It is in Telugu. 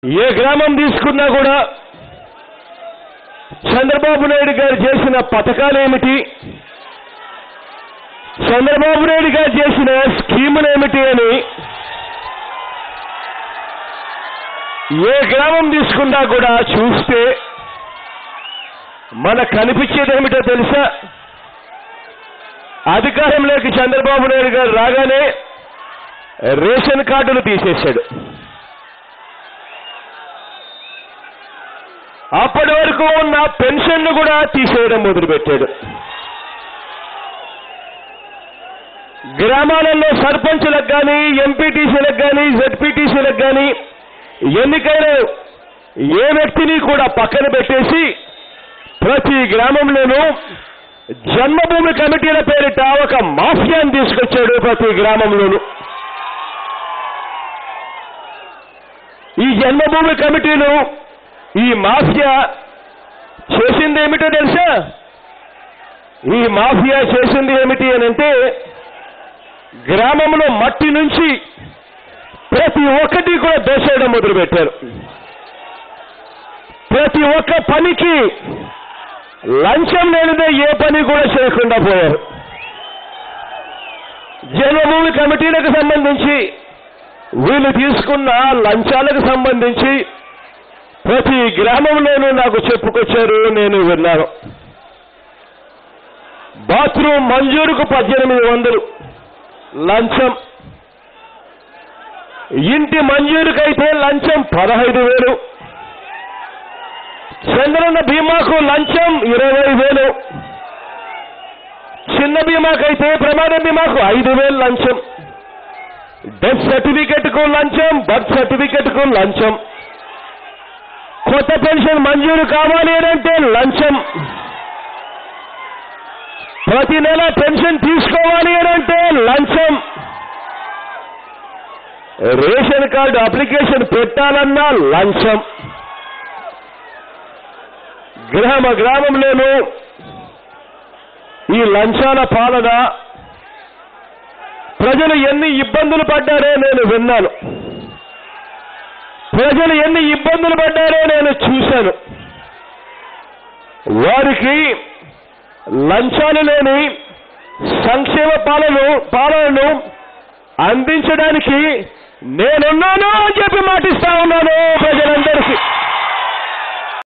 ఏ గ్రామం తీసుకున్నా కూడా చంద్రబాబు నాయుడు గారు చేసిన పథకాలు ఏమిటి, చంద్రబాబు నాయుడు గారు చేసిన స్కీములు ఏమిటి అని ఏ గ్రామం తీసుకున్నా కూడా చూస్తే మనకు కనిపించేది ఏమిటో తెలుసా? అధికారంలోకి చంద్రబాబు నాయుడు గారు రాగానే రేషన్ కార్డులు తీసేశాడు. అప్పటి వరకు ఉన్న పెన్షన్ను కూడా తీసేయడం మొదలుపెట్టాడు. గ్రామాలలో సర్పంచులకు కానీ, ఎంపీటీసీలకు కానీ, జెడ్పీటీసీలకు కానీ ఎన్నికైన ఏ వ్యక్తిని కూడా పక్కన పెట్టేసి ప్రతి గ్రామంలోనూ జన్మభూమి కమిటీల పేరిట ఒక మాఫియాను తీసుకొచ్చాడు. ప్రతి గ్రామంలోనూ ఈ జన్మభూమి కమిటీలు, ఈ మాఫియా చేసింది ఏమిటో తెలుసా? ఈ మాఫియా చేసింది ఏమిటి అని అంటే, గ్రామంలో మట్టి నుంచి ప్రతి ఒక్కటి కూడా దోసేయడం మొదలుపెట్టారు. ప్రతి ఒక్క పనికి లంచం లేనిదే ఏ పని కూడా చేయకుండా పోయారు. జన్మభూమి కమిటీలకు సంబంధించి వీళ్ళు తీసుకున్న లంచాలకు సంబంధించి ప్రతి గ్రామంలోనూ నాకు చెప్పుకొచ్చారు, నేను విన్నాను. బాత్రూమ్ మంజూరుకు 1800 లంచం, ఇంటి మంజూరుకైతే లంచం 15,000, చంద్రన్న బీమాకు లంచం 20,000, చిన్న బీమాకైతే ప్రమాద బీమాకు 5,000 లంచం, డెత్ సర్టిఫికెట్కు లంచం, బర్త్ సర్టిఫికెట్కు లంచం, కొత్త పెన్షన్ మంజూరు కావాలి అంటే లంచం, ప్రతి నెల పెన్షన్ తీసుకోవాలి అంటే లంచం, రేషన్ కార్డు అప్లికేషన్ పెట్టాలన్నా లంచం. గ్రామంలోనూ ఈ లంచాల పాలన ప్రజలు ఎన్ని ఇబ్బందులు పడ్డారో నేను విన్నాను. ప్రజలు ఎన్ని ఇబ్బందులు పడ్డారో నేను చూశాను. వారికి లంచాలు లేని సంక్షేమ పాలనను అందించడానికి నేనున్నాను అని చెప్పి మాటిస్తా ఉన్నాను ప్రజలందరికీ.